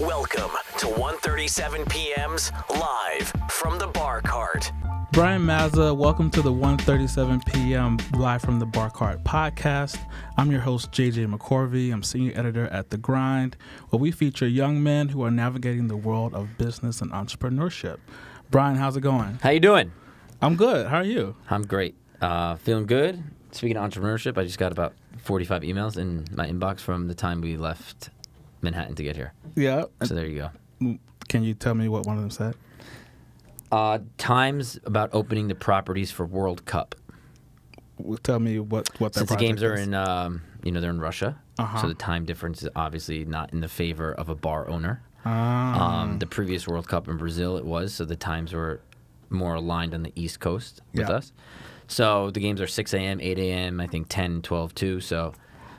Welcome to 137pm's live from the bar cart. Brian Mazza, welcome to the 137pm live from the bar cart podcast. I'm your host, JJ McCorvey. I'm senior editor at The Grind, where we feature young men who are navigating the world of business and entrepreneurship. Brian, how's it going? How you doing? I'm good. How are you? I'm great. Feeling good. Speaking of entrepreneurship, I just got about 45 emails in my inbox from the time we left Manhattan to get here. Yeah. So there you go. Can you tell me what one of them said? Times about opening the properties for World Cup. Tell me what that Since the games are is. in, they're in Russia, so the time difference is obviously not in the favor of a bar owner. The previous World Cup in Brazil, it was, so the times were more aligned on the East Coast with us. So the games are 6 a.m., 8 a.m., I think 10, 12 too. So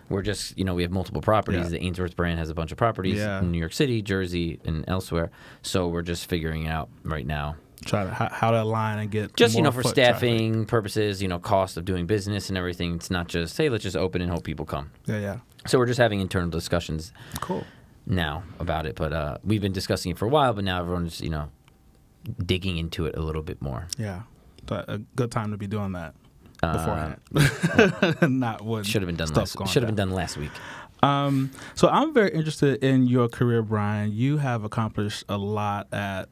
we're just, we have multiple properties. The Ainsworth brand has a bunch of properties in New York City, Jersey, and elsewhere. So we're just figuring out right now. Try to how to align and get just more for foot staffing traffic. Purposes, cost of doing business and everything. It's not just, hey, let's just open and hope people come. Yeah. So we're just having internal discussions. Cool. Now about it, but we've been discussing it for a while. But now everyone's digging into it a little bit more. Yeah, but a good time to be doing that beforehand. Not when should have been done last week. So I'm very interested in your career, Brian. You have accomplished a lot at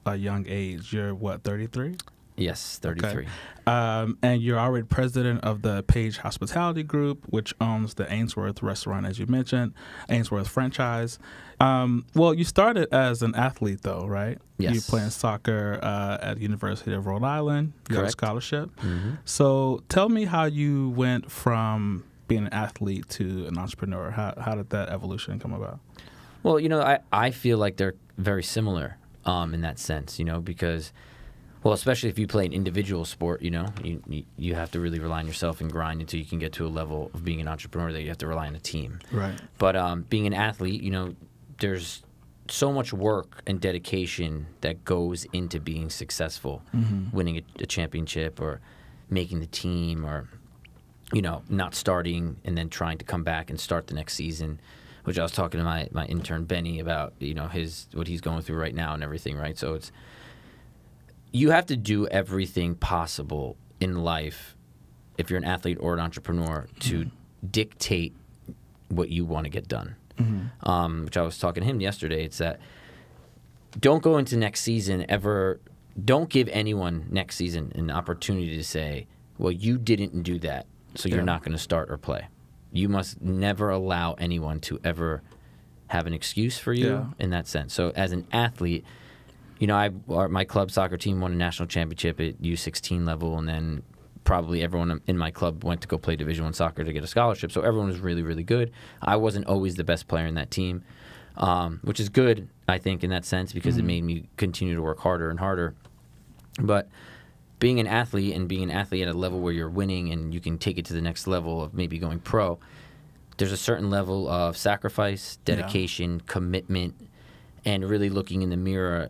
a young age. You're what, 33? Yes, 33. Okay. And you're already president of the Paige Hospitality Group, which owns the Ainsworth restaurant, as you mentioned, Ainsworth franchise. Well, you started as an athlete, though, right? Yes. You playing soccer at the University of Rhode Island. You got a scholarship. Mm-hmm. So tell me how you went from being an athlete to an entrepreneur. How did that evolution come about? Well, I feel like they're very similar in that sense, because... Well, especially if you play an individual sport, you have to really rely on yourself and grind until you can get to a level of being an entrepreneur that you have to rely on a team. Right. But being an athlete, there's so much work and dedication that goes into being successful, winning a championship or making the team or, not starting and then trying to come back and start the next season, which I was talking to my intern, Benny, about, what he's going through right now and everything, right? So you have to do everything possible in life, if you're an athlete or an entrepreneur, to dictate what you want to get done. Which I was talking to him yesterday. It's that don't go into next season don't give anyone next season an opportunity to say, well, you didn't do that, so you're not going to start or play. You must never allow anyone to ever have an excuse for you in that sense. So as an athlete, my club soccer team won a national championship at U16 level, and then probably everyone in my club went to go play Division I soccer to get a scholarship. So everyone was really, really good. I wasn't always the best player in that team, which is good, I think, in that sense, because it made me continue to work harder and harder. But being an athlete at a level where you're winning and you can take it to the next level of maybe going pro, there's a certain level of sacrifice, dedication, commitment, and really looking in the mirror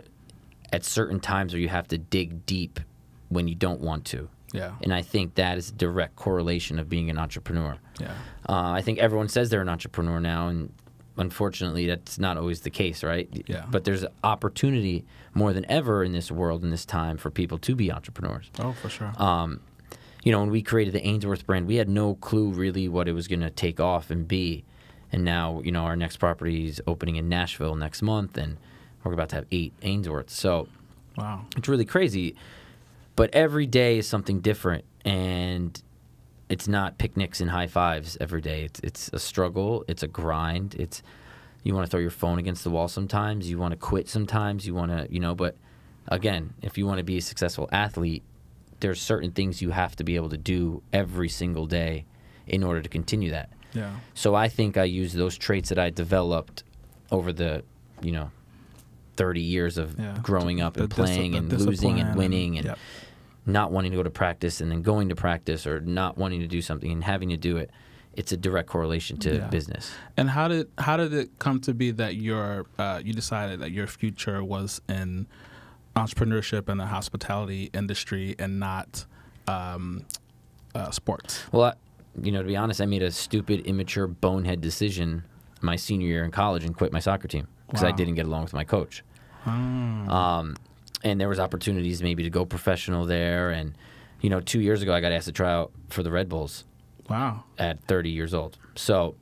at certain times where you have to dig deep when you don't want to. Yeah. And I think that is a direct correlation of being an entrepreneur. Yeah. I think everyone says they're an entrepreneur now, and unfortunately that's not always the case, right? Yeah. But there's opportunity more than ever in this world, in this time, for people to be entrepreneurs. Oh, for sure. When we created the Ainsworth brand, we had no clue really what it was going to take off and be. And now, our next property is opening in Nashville next month, and we're about to have 8 Ainsworths. So wow, it's really crazy. But every day is something different, and it's not picnics and high fives every day. It's a struggle. It's a grind. You want to throw your phone against the wall sometimes. You want to quit sometimes. You want to, but again, if you want to be a successful athlete, there's certain things you have to be able to do every single day in order to continue that. Yeah. So I think I use those traits that I developed over the, 30 years of growing up and playing and losing and winning and not wanting to go to practice and then going to practice or not wanting to do something and having to do it. It's a direct correlation to business. And how did it come to be that you decided that your future was in entrepreneurship and the hospitality industry and not sports? Well, to be honest, I made a stupid, immature, bonehead decision my senior year in college and quit my soccer team. because I didn't get along with my coach. And there was opportunities maybe to go professional there. And, 2 years ago, I got asked to try out for the Red Bulls. Wow. At 30 years old. So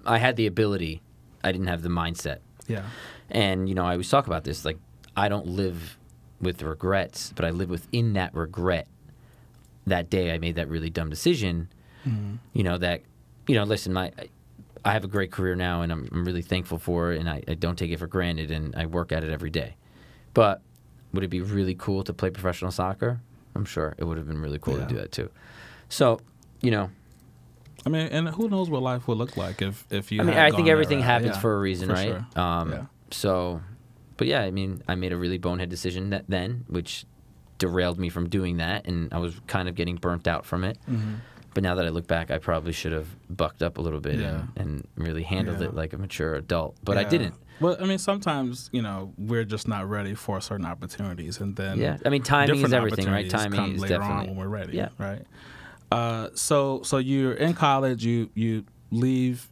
I had the ability. I didn't have the mindset. Yeah. And, I always talk about this. Like, I don't live with regrets, but I live within that regret. That day I made that really dumb decision, listen, I have a great career now, and I'm really thankful for it, and I don't take it for granted, and I work at it every day. But would it be really cool to play professional soccer? I'm sure it would have been really cool to do that too. So, I mean, and who knows what life would look like if you. I think everything happens for a reason, for right? Sure. So, but yeah, I made a really bonehead decision then, which derailed me from doing that, and I was kind of getting burnt out from it. Mm-hmm. But now that I look back, I probably should have bucked up a little bit and really handled it like a mature adult. But I didn't. Well, sometimes, we're just not ready for certain opportunities. And then timing is everything, right? Timing is definitely on when we're ready, right? So you're in college, you leave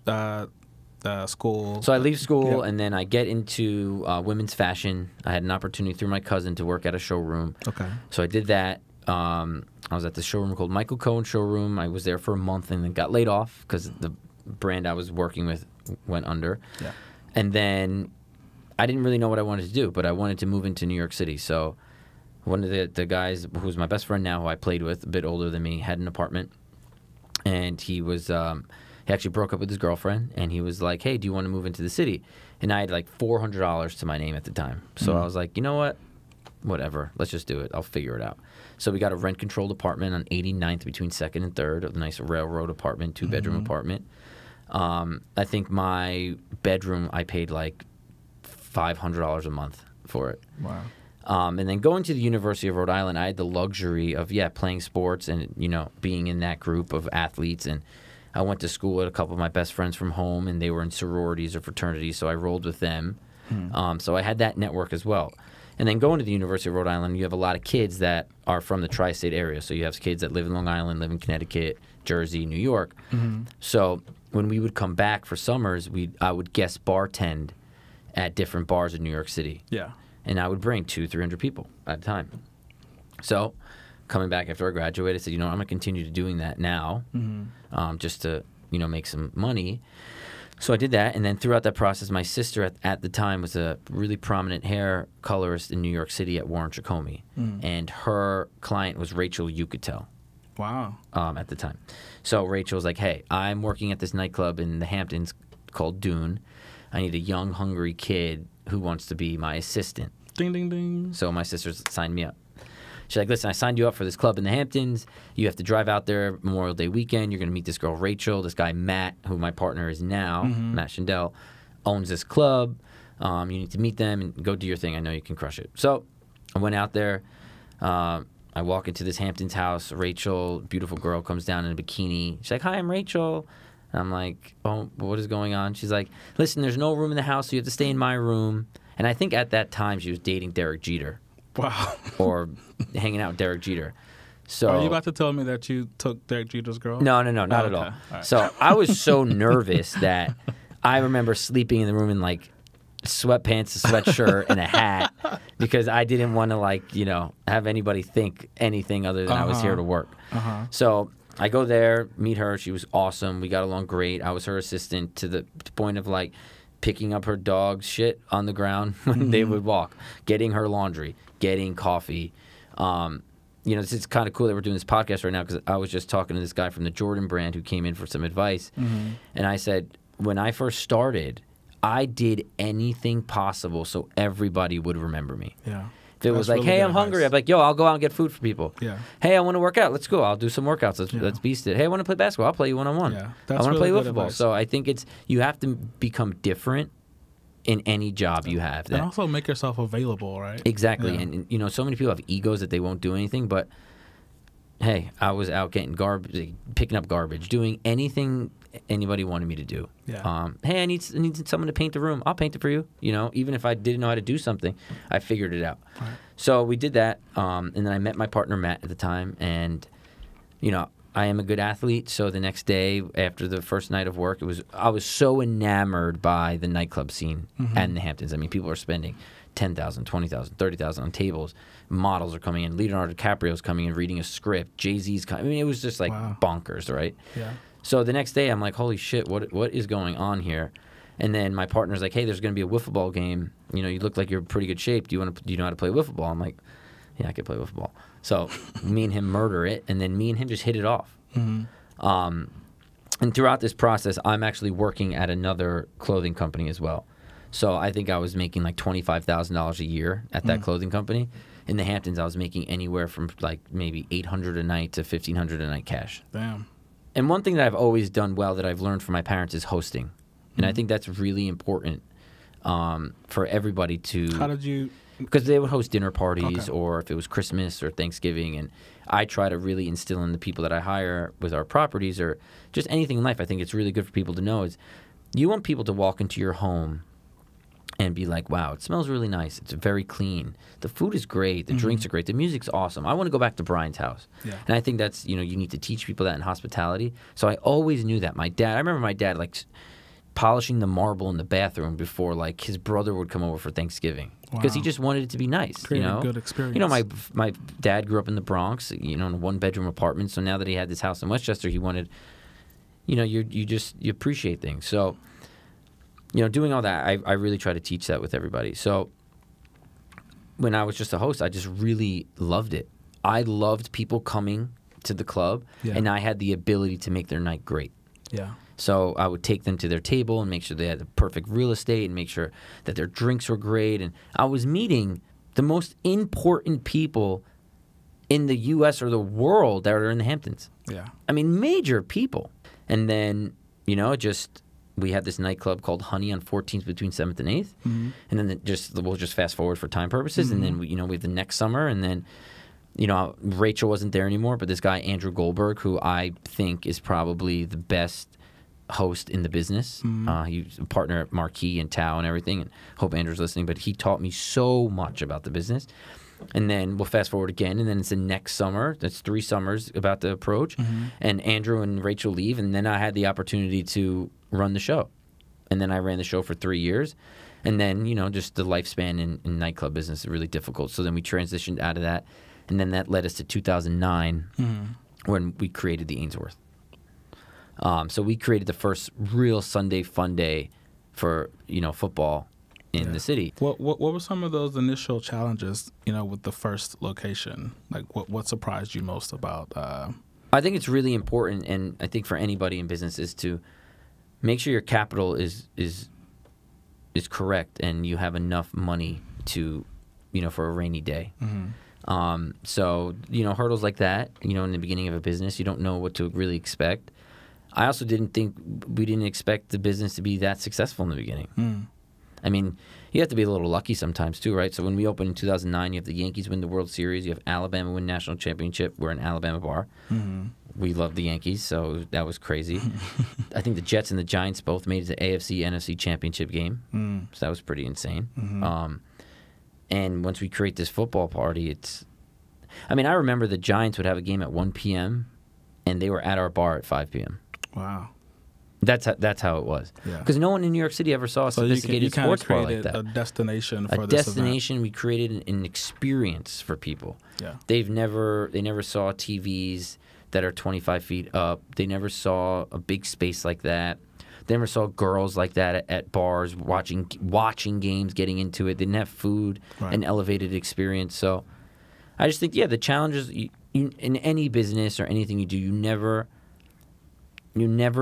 school. So I leave school, and then I get into women's fashion. I had an opportunity through my cousin to work at a showroom. Okay. So I did that. I was at the showroom called Michael Cohen Showroom. I was there for a month and then got laid off because the brand I was working with went under. Yeah. And then I didn't really know what I wanted to do, but I wanted to move into New York City. So one of the guys who's my best friend now, who I played with, a bit older than me, had an apartment. And he was he actually broke up with his girlfriend, and he was like, hey, do you want to move into the city? And I had like $400 to my name at the time. So I was like, you know what? Whatever. Let's just do it. I'll figure it out. So we got a rent-controlled apartment on 89th between 2nd and 3rd, a nice railroad apartment, two-bedroom apartment. I think my bedroom, I paid like $500 a month for it. Wow. And then going to the University of Rhode Island, I had the luxury of, playing sports and, being in that group of athletes. And I went to school with a couple of my best friends from home, and they were in sororities or fraternities, so I rolled with them. So I had that network as well. And then going to the University of Rhode Island, you have a lot of kids that are from the tri-state area. So you have kids that live in Long Island, live in Connecticut, Jersey, New York. So when we would come back for summers, I would guest bartend at different bars in New York City. Yeah. And I would bring 200-300 people at a time. So coming back after I graduated, I said, I'm going to continue to doing that now, just to, make some money. So I did that, and then throughout that process, my sister at the time was a really prominent hair colorist in New York City at Warren Trachomey, and her client was Rachel Yucatel. Wow. At the time. So Rachel was like, hey, I'm working at this nightclub in the Hamptons called Dune. I need a young, hungry kid who wants to be my assistant. Ding, ding, ding. So my sister signed me up. She's like, listen, I signed you up for this club in the Hamptons. You have to drive out there Memorial Day weekend. You're going to meet this girl, Rachel. This guy, Matt, who my partner is now, Matt Schindel, owns this club. You need to meet them and go do your thing. I know you can crush it. So I went out there. I walk into this Hamptons house. Rachel, beautiful girl, comes down in a bikini. She's like, hi, I'm Rachel. And I'm like, oh, what is going on? She's like, listen, there's no room in the house, so you have to stay in my room. And I think at that time she was dating Derek Jeter. Wow. Or hanging out with Derek Jeter. So are you about to tell me that you took Derek Jeter's girl? No, not at all. Right. So I was so nervous that I remember sleeping in the room in like sweatpants, a sweatshirt, and a hat because I didn't want to have anybody think anything other than I was here to work. So I go there, meet her. She was awesome. We got along great. I was her assistant to the point of picking up her dog's shit on the ground when they would walk, getting her laundry, getting coffee. It's kind of cool that we're doing this podcast right now because I was just talking to this guy from the Jordan brand who came in for some advice. And I said, when I first started, I did anything possible so everybody would remember me. Yeah. If it was like, really hey, I'm hungry, I'd be like, yo, I'll go out and get food for people. Yeah. Hey, I want to work out. Let's go. I'll do some workouts. Let's beast it. Hey, I want to play basketball. I'll play you one-on-one. Yeah. I want to play football. So I think you have to become different in any job you have. And also make yourself available, right? Exactly. Yeah. And so many people have egos that they won't do anything, but hey, I was out getting garbage, picking up garbage, doing anything anybody wanted me to do. Yeah. Hey, I need someone to paint the room. I'll paint it for you. Even if I didn't know how to do something, I figured it out. Right. So we did that, and then I met my partner Matt at the time, and I am a good athlete, so the next day after the first night of work, I was so enamored by the nightclub scene in the Hamptons. I mean, people are spending $10,000, $20,000, $30,000 on tables. Models are coming in. Leonardo DiCaprio's coming in reading a script. Jay-Z's coming. I mean, it was just like bonkers, right? Yeah. So the next day, I'm like, holy shit, what is going on here? And then my partner's like, hey, there's going to be a wiffle ball game. You know, you look like you're in pretty good shape. Do you know how to play wiffle ball? I'm like, yeah, I can play wiffle ball. So me and him murder it, and then me and him just hit it off. And throughout this process, I'm actually working at another clothing company as well. So I think I was making like $25,000 a year at that clothing company. In the Hamptons, I was making anywhere from like maybe $800 a night to $1,500 a night cash. Damn. And one thing that I've always done well that I've learned from my parents is hosting. And I think that's really important for everybody to... How did you... Because they would host dinner parties or if it was Christmas or Thanksgiving. And I try to really instill in the people that I hire with our properties or just anything in life. I think it's really good for people to know is you want people to walk into your home and be like, wow, it smells really nice. It's very clean. The food is great. The drinks are great. The music's awesome. I want to go back to Brian's house. Yeah. And I think that's, you know, you need to teach people that in hospitality. So I always knew that. I remember my dad, like, polishing the marble in the bathroom before, like, his brother would come over for Thanksgiving. Because he just wanted it to be nice, Create you know? a good experience. You know, my dad grew up in the Bronx, you know, in a one-bedroom apartment. So now that he had this house in Westchester, he wanted, you know, you appreciate things. So, you know, doing all that, I really try to teach that with everybody. So when I was just a host, I just really loved it. I loved people coming to the club, and I had the ability to make their night great. Yeah. So I would take them to their table and make sure they had the perfect real estate and make sure that their drinks were great. And I was meeting the most important people in the U.S. or the world that are in the Hamptons. Yeah. I mean, major people. And then, you know, we had this nightclub called Honey on 14th between 7th and 8th. And then we'll just fast forward for time purposes. And then, we have the next summer. And then, you know, Rachel wasn't there anymore, but this guy, Andrew Goldberg, who I think is probably the best host in the business. He's a partner at Marquee and Tao and everything. And hope Andrew's listening, but he taught me so much about the business. And then we'll fast forward again, and then it's the next summer. That's 3 summers about to approach. And Andrew and Rachel leave, and then I had the opportunity to run the show. And then I ran the show for 3 years. And then, you know, just the lifespan in nightclub business is really difficult. So then we transitioned out of that. And then that led us to 2009 when we created the Ainsworth. So we created the first real Sunday fun day for, you know, football in the city. What were some of those initial challenges, you know, with the first location? Like, what surprised you most about? I think it's really important, and I think for anybody in business, is to make sure your capital is correct and you have enough money to, you know, for a rainy day. So, you know, hurdles like that, you know, in the beginning of a business, you don't know what to really expect. I also we didn't expect the business to be that successful in the beginning. I mean, you have to be a little lucky sometimes too, right? So when we opened in 2009, you have the Yankees win the World Series, you have Alabama win national championship. We're an Alabama bar. We love the Yankees, so that was crazy. I think the Jets and the Giants both made it to AFC, NFC championship game, so that was pretty insane. And once we create this football party, I mean, I remember the Giants would have a game at 1 p.m., and they were at our bar at 5 p.m. Wow. That's how it was. Because no one in New York City ever saw a sophisticated sports bar like that. A destination for this event. We created an experience for people. Yeah. They never saw TVs that are 25 feet up. They never saw a big space like that. They never saw girls like that at bars watching games, getting into it. They didn't have food, an elevated experience. So I just think, the challenges in any business or anything you do, you never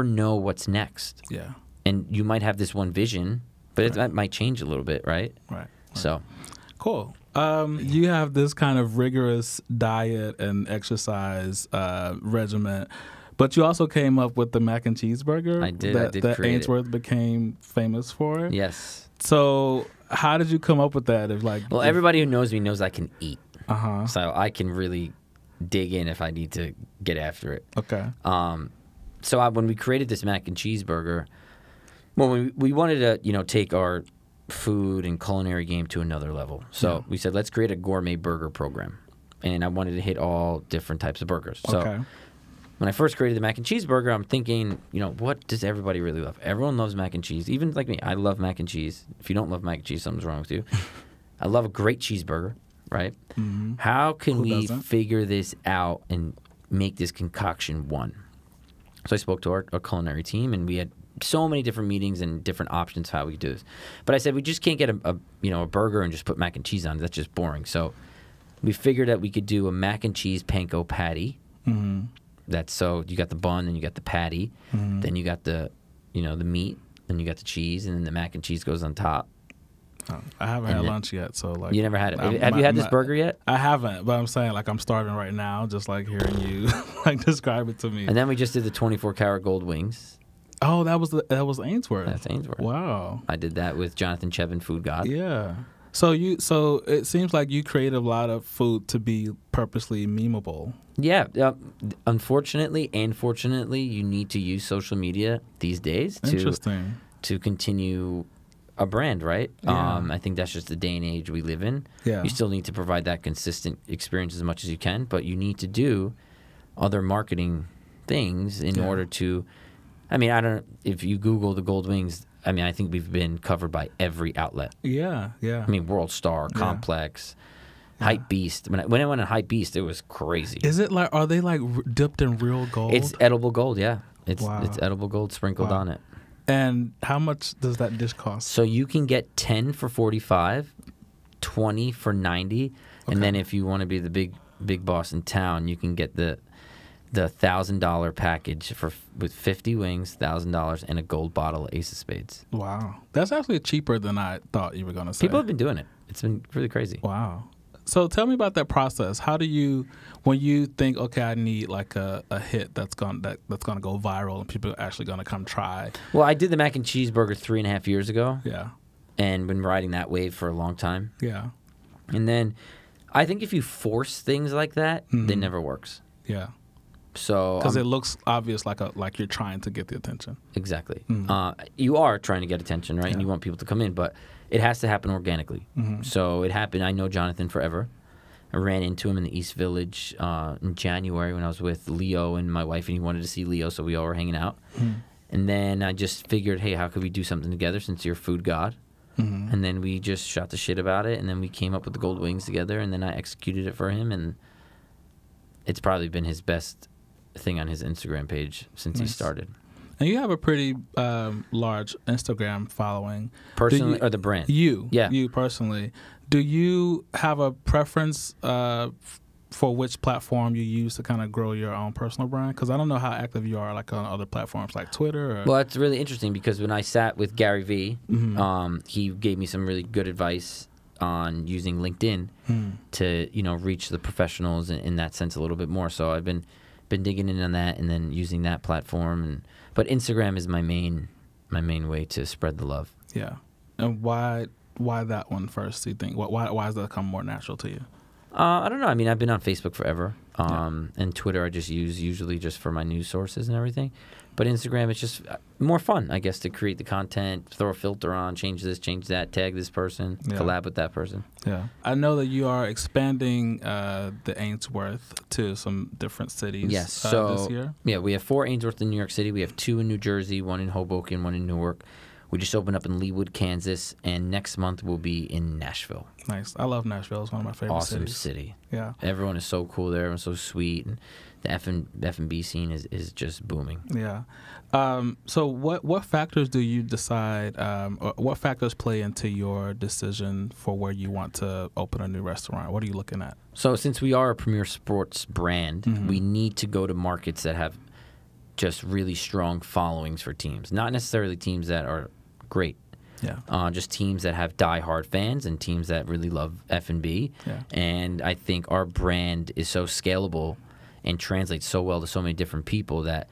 know what's next. Yeah. And you might have this one vision, but that might change a little bit, right? Right. So. Cool. You have this kind of rigorous diet and exercise regimen, but you also came up with the mac and cheese burger. I did create Ainsworth became famous for. Yes. So how did you come up with that? Everybody who knows me knows I can eat. So I can really dig in if I need to get after it. Okay. So when we created this mac and cheese burger, we wanted to, take our food and culinary game to another level. So we said, let's create a gourmet burger program. And I wanted to hit all different types of burgers. So when I first created the mac and cheese burger, I'm thinking, what does everybody really love? Everyone loves mac and cheese. Even like me, I love mac and cheese. If you don't love mac and cheese, something's wrong with you. I love a great cheeseburger, right? Mm-hmm. How can we figure this out and make this concoction one? So I spoke to our culinary team, and we had so many different meetings and different options how we could do this. But I said, we just can't get a burger and just put mac and cheese on it. That's just boring. So we figured that we could do a mac and cheese panko patty. Mm-hmm. So you got the bun, then you got the patty, then you got the meat, then you got the cheese, and then the mac and cheese goes on top. Oh, I haven't had lunch yet, so like you never had it. Have you had this burger yet? I haven't, but I'm saying like I'm starving right now, just like hearing you like describe it to me. And then we just did the 24-karat gold wings. Oh, that was Ainsworth. That's Ainsworth. Wow. I did that with Jonathan Chevin, Food God. Yeah. So it seems like you created a lot of food to be purposely memeable. Yeah. Unfortunately and fortunately, you need to use social media these days to continue a brand, right? Yeah. I think that's just the day and age we live in. Yeah. You still need to provide that consistent experience as much as you can, but you need to do other marketing things in order to. I mean, I don't. If you Google the gold wings, I mean, I think we've been covered by every outlet. Yeah, yeah. I mean, World Star, Complex, Hype Beast. When I went on Hype Beast, it was crazy. Is it like? Are they like dipped in real gold? It's edible gold. Yeah, it's edible gold sprinkled on it. And how much does that dish cost? So you can get 10 for $45, 20 for $90, and then if you want to be the big boss in town, you can get the $1,000 package with 50 wings, $1,000, and a gold bottle of Ace of Spades. Wow, that's actually cheaper than I thought you were going to say. People have been doing it. It's been really crazy. Wow. So tell me about that process. How do you, when you think, okay, I need like a hit that's gonna go viral and people are actually gonna come try? Well, I did the mac and cheese burger 3.5 years ago. Yeah. And been riding that wave for a long time. Yeah. And then I think if you force things like that, it never works. Yeah. So because it looks obvious, like you're trying to get the attention. Exactly. You are trying to get attention, right? Yeah. And you want people to come in, but it has to happen organically. So it happened. I know Jonathan forever. I ran into him in the East Village in January when I was with Leo and my wife, and he wanted to see Leo, so we all were hanging out. And then I just figured, hey, how could we do something together since you're Food God? And then we just shot the shit about it, and then we came up with the gold wings together, and then I executed it for him, and it's probably been his best thing on his Instagram page since he started. And you have a pretty large Instagram following. Personally, or the brand? You personally. Do you have a preference for which platform you use to kind of grow your own personal brand? Because I don't know how active you are like on other platforms like Twitter. Well, it's really interesting because when I sat with Gary Vee, he gave me some really good advice on using LinkedIn to reach the professionals in that sense a little bit more. So I've been digging in on that and then using that platform, but Instagram is my main way to spread the love. Yeah. And why that one first, do you think? Why has that come more natural to you? I don't know. I mean, I've been on Facebook forever, and Twitter I just use usually just for my news sources and everything. But Instagram, it's just more fun, I guess, to create the content, throw a filter on, change this, change that, tag this person, collab with that person. Yeah. I know that you are expanding the Ainsworth to some different cities this year. Yeah, we have 4 Ainsworth in New York City. We have 2 in New Jersey, 1 in Hoboken, 1 in Newark. We just opened up in Leawood, Kansas, and next month we'll be in Nashville. Nice. I love Nashville. It's one of my favorite cities. Awesome city. Yeah. Everyone is so cool there. Everyone's so sweet. And the F&B scene is just booming. Yeah. So what factors do you decide, or what factors play into your decision for where you want to open a new restaurant? What are you looking at? So since we are a premier sports brand, we need to go to markets that have just really strong followings for teams. Not necessarily teams that are great. Yeah. Just teams that have diehard fans and teams that really love F&B. Yeah. And I think our brand is so scalable and translates so well to so many different people that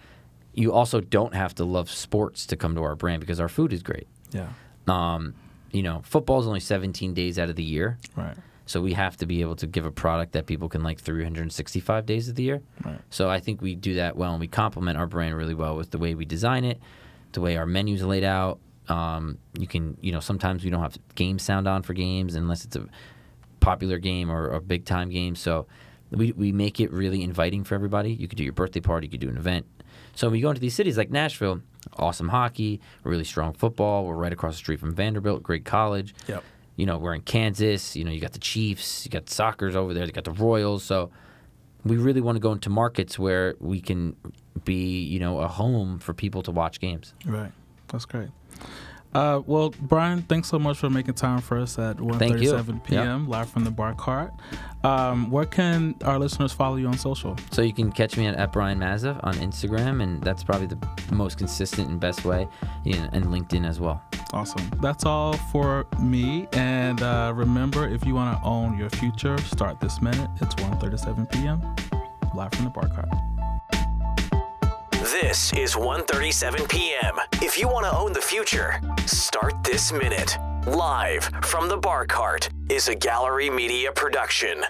you also don't have to love sports to come to our brand because our food is great. Yeah. Football is only 17 days out of the year. Right. So we have to be able to give a product that people can like 365 days of the year. Right. So I think we do that well, and we complement our brand really well with the way we design it, the way our menu's laid out. You can, sometimes we don't have game sound on for games unless it's a popular game or a big time game. So we make it really inviting for everybody. You could do your birthday party, you could do an event. So when you go into these cities like Nashville, awesome hockey, really strong football. We're right across the street from Vanderbilt, great college. Yep. You know, we're in Kansas. You know, you got the Chiefs, you got the Sockers over there, you got the Royals. So we really want to go into markets where we can be, you know, a home for people to watch games. Right. That's great. Well, Brian, thanks so much for making time for us at 1:37 p.m. live from the Bar Karat. Where can our listeners follow you on social? So you can catch me at Brian Mazza on Instagram, and that's probably the most consistent and best way, and LinkedIn as well. Awesome. That's all for me. And remember, if you want to own your future, start this minute. It's 1:37 p.m. live from the Bar Karat. This is 1:37 p.m. If you want to own the future, start this minute. Live from the Bar Cart is a Gallery Media production.